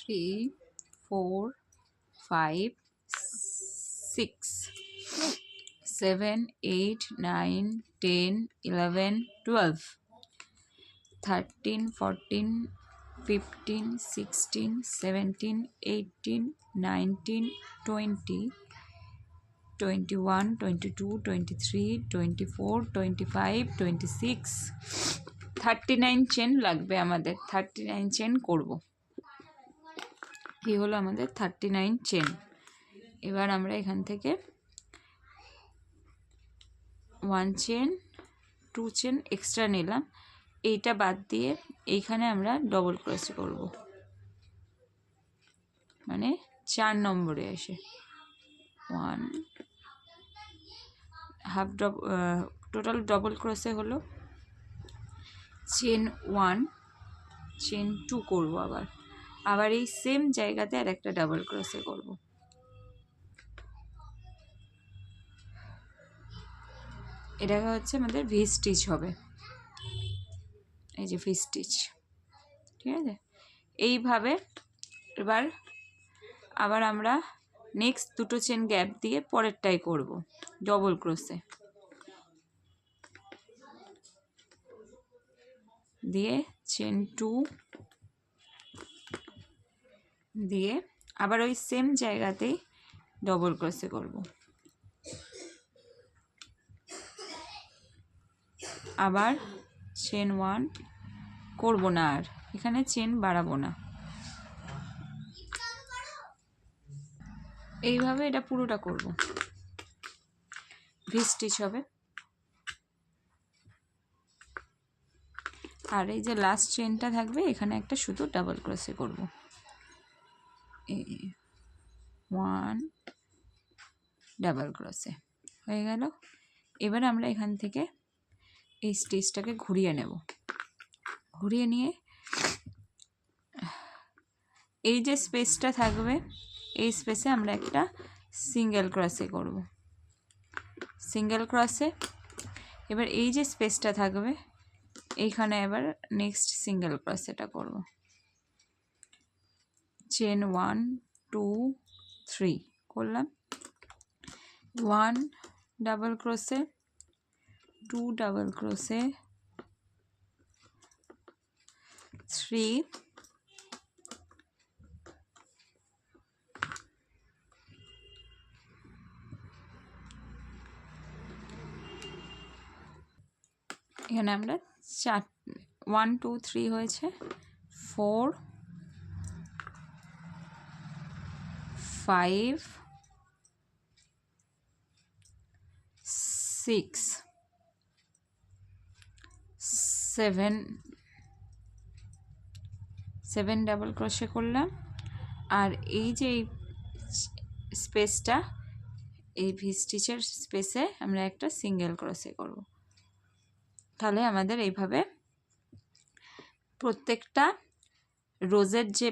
3 4 5 6 7 8 9 10 11 12 13 14 15 16 17 18 19 20 21 22 23 24 25 26 39 chain লাগবে আমাদের 39 chain করব এই হলো আমাদের 39 চেন এবার আমরা এখান থেকে 1 চেন 2 চেন এক্সট্রা নিলাম এইটা বাদ দিয়ে এইখানে আমরা ডবল ক্রোশে করব মানে 4 নম্বরে এসে 1 হাফ টোটাল ডবল ক্রোশে হলো চেন 1 চেন 2 করব আবার এই সেম জায়গাতে আর একটা ডাবল ক্রোশে করব এটা হচ্ছে আমাদের ভি স্টিচ হবে এই যে ভি স্টিচ ঠিক আছে এইভাবে এবার আবার আমরা নেক্সট দুটো চেন গ্যাপ দিয়ে পরেরটাই করব ডবল ক্রোশে দিয়ে চেন 2 দিয়ে আবার ওই সেম জায়গাতেই ডবল ক্রোশে করব আবার চেন 1 করব না আর এখানে চেন বাড়াবো না এইভাবে এটা পুরোটা করব ভি স্টিচ হবে আর এই যে লাস্ট চেনটা থাকবে এখানে একটা শুধু ডাবল ক্রোশে করব 1 ডাবল ক্রোশে হয়ে গেল এবার আমরা এখান থেকে এই স্টিচটাকে ঘুরিয়ে নেব ঘুরিয়ে নিয়ে এই যে স্পেসটা থাকবে এই স্পেসে আমরা একটা সিঙ্গেল ক্রোশে করব সিঙ্গেল ক্রোশে এবার এই যে স্পেসটা থাকবে এইখানে এবার নেক্সট সিঙ্গেল ক্রোশেটা করব চেন 1 2 3 করলাম 1 ডাবল ক্রোশে 2 ডাবল ক্রোশে 3 এখানে আমরা 1 2 3 হয়েছে 4 5 6 7 ডাবল ক্রোশে করলাম আর এই যে স্পেসটা এই ভি স্টিচের স্পেসে আমরা একটা সিঙ্গেল ক্রোশে করব তাহলে আমাদের এইভাবে প্রত্যেকটা রোজের যে